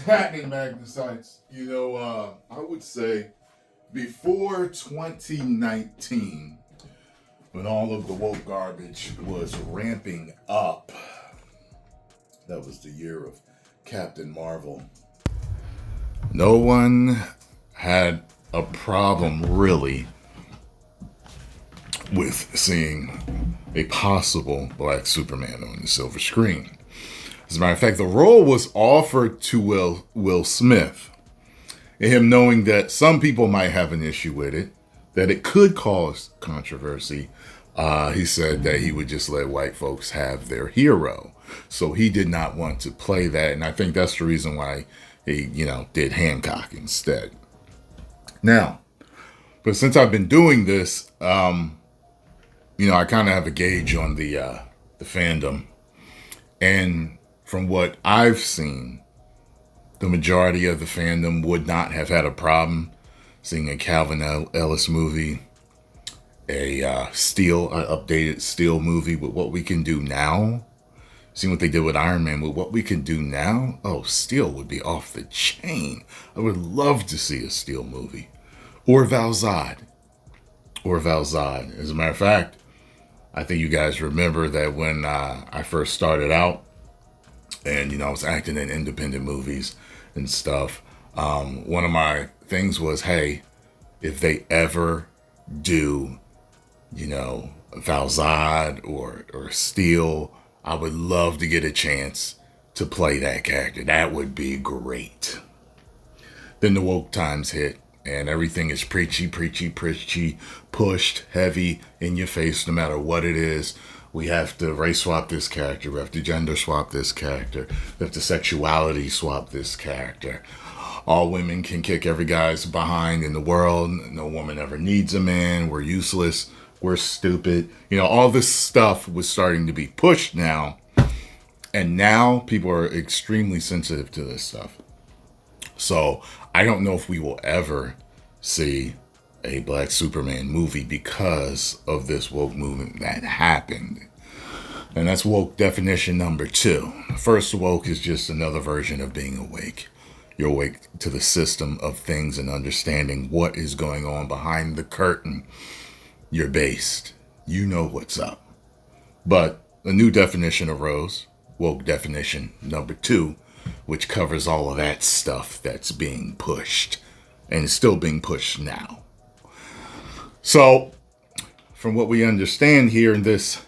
happening, Magnusites? I would say before 2019, when all of the woke garbage was ramping up, that was the year of Captain Marvel. No one had a problem really with seeing a possible black Superman on the silver screen. As a matter of fact, the role was offered to Will Smith. And him knowing that some people might have an issue with it, that it could cause controversy, he said that he would just let white folks have their hero. So he did not want to play that, and I think that's the reason why he, did Hancock instead. Now, but since I've been doing this, I kind of have a gauge on the fandom, and from what I've seen, the majority of the fandom would not have had a problem seeing a Calvin Ellis movie, a updated Steel movie with what we can do now. Seeing what they did with Iron Man, with what we can do now, Steel would be off the chain. I would love to see a Steel movie. Or Val Zod. As a matter of fact, I think you guys remember that when I first started out, and I was acting in independent movies and stuff, one of my things was, hey, if they ever do, Val Zod or Steel, I would love to get a chance to play that character. That would be great. Then the woke times hit, and everything is preachy, pushed, heavy, in your face, no matter what it is. We have to race swap this character. We have to gender swap this character. We have to sexuality swap this character. All women can kick every guy's behind in the world. No woman ever needs a man. We're useless. We're stupid. All this stuff was starting to be pushed now. And now people are extremely sensitive to this stuff. So I don't know if we will ever see a Black Superman movie because of this woke movement that happened. And that's woke definition number 2. First, woke is just another version of being awake. You're awake to the system of things and understanding what is going on behind the curtain. You're based. You know what's up. But a new definition arose, woke definition number 2, which covers all of that stuff that's being pushed and is still being pushed now. So, from what we understand here in this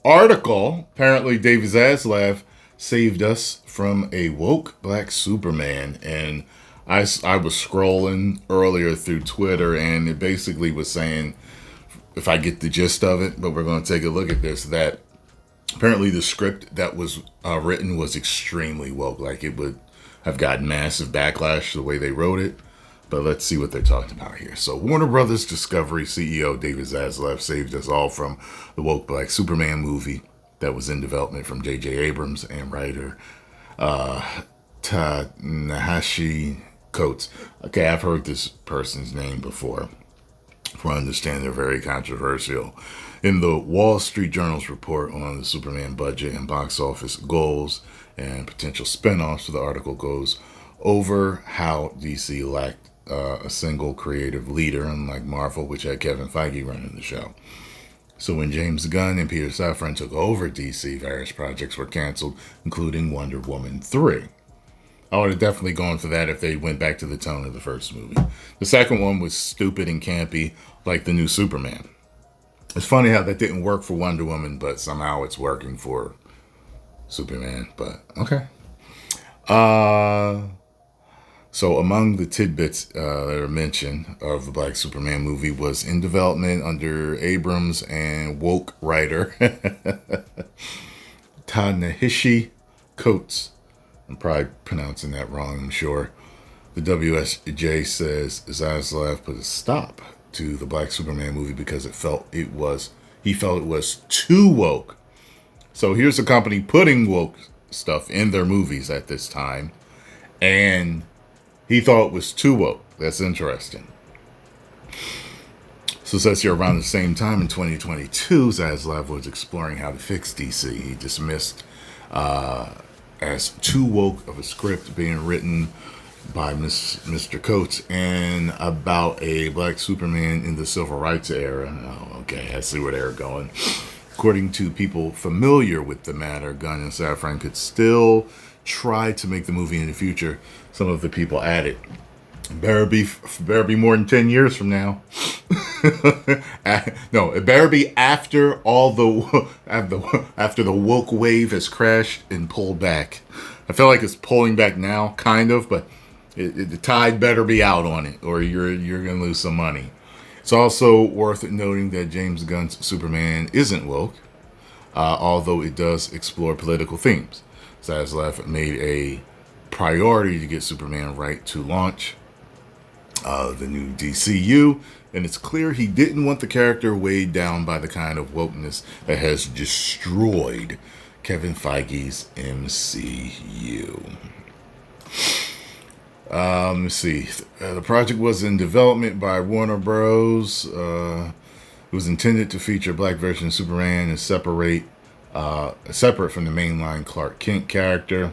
article, apparently David Zaslav saved us from a woke black Superman. And I was scrolling earlier through Twitter, and it basically was saying, if I get the gist of it, but we're going to take a look at this, that apparently the script that was written was extremely woke. Like, it would have gotten massive backlash the way they wrote it. But let's see what they're talking about here. So, Warner Brothers Discovery CEO David Zaslav saved us all from the woke black Superman movie that was in development from J.J. Abrams and writer Ta-Nehisi Coates. Okay, I've heard this person's name before. From what I understand, they're very controversial. In the Wall Street Journal's report on the Superman budget and box office goals and potential spinoffs, the article goes over how DC lacked a single creative leader, unlike Marvel, which had Kevin Feige running the show. So when James Gunn and Peter Safran took over DC, various projects were canceled, including Wonder Woman 3. I would have definitely gone for that if they went back to the tone of the first movie. The second one was stupid and campy, like the new Superman. It's funny how that didn't work for Wonder Woman, but somehow it's working for Superman. But, okay. So among the tidbits that are mentioned of the Black Superman movie was in development under Abrams and woke writer Ta-Nehisi Coates. I'm probably pronouncing that wrong, I'm sure. The WSJ says Zaslav put a stop to the Black Superman movie because he felt it was too woke. So here's a company putting woke stuff in their movies at this time, and he thought it was too woke. That's interesting. So it says here around the same time in 2022, Zaslav was exploring how to fix DC. He dismissed as too woke of a script being written by Mr. Coates and about a black Superman in the civil rights era. Oh, okay, I see where they're going. According to people familiar with the matter, Gunn and Safran could still try to make the movie in the future. Some of the people added, better be more than 10 years from now. No, it better be after all the after the woke wave has crashed and pulled back. I feel like it's pulling back now, kind of, but the tide better be out on it, or you're gonna lose some money. It's also worth noting that James Gunn's Superman isn't woke, although it does explore political themes. Zaslav made a priority to get Superman right to launch the new DCU, and it's clear he didn't want the character weighed down by the kind of wokeness that has destroyed Kevin Feige's MCU. Let's see. The project was in development by Warner Bros. It was intended to feature a black version of Superman and separate from the mainline Clark Kent character.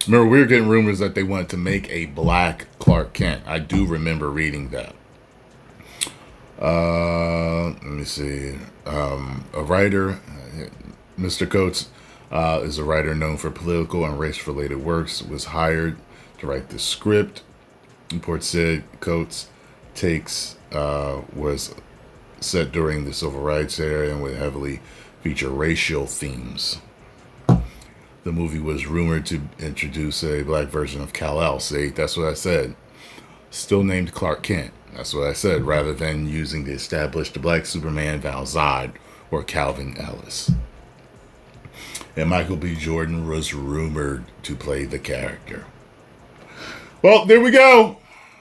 Remember, we were getting rumors that they wanted to make a black Clark Kent. I do remember reading that. Let me see. A writer, Mr. Coates, is a writer known for political and race-related works, was hired to write the script. Report said Coates' takes was set during the civil rights era and would heavily feature racial themes. The movie was rumored to introduce a black version of Kal-El. See, that's what I said. Still named Clark Kent. That's what I said, rather than using the established black Superman Val-Zod or Calvin Ellis. And Michael B. Jordan was rumored to play the character. Well, there we go.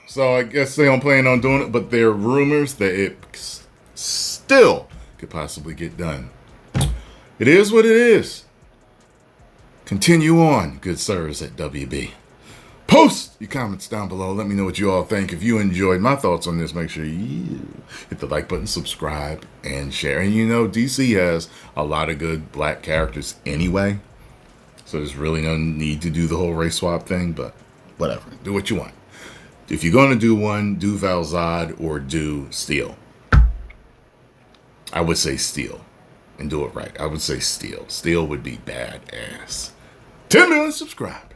So I guess they don't plan on doing it, but there are rumors that it still could possibly get done. It is what it is. Continue on, good sirs at WB. Post your comments down below. Let me know what you all think. If you enjoyed my thoughts on this, make sure you hit the like button, subscribe, and share. And you know, DC has a lot of good black characters anyway. So there's really no need to do the whole race swap thing, but whatever. Do what you want. If you're going to do one, do Val-Zod or do Steel. I would say Steel. And do it right. I would say Steel. Steel would be badass. 10 million subscribers.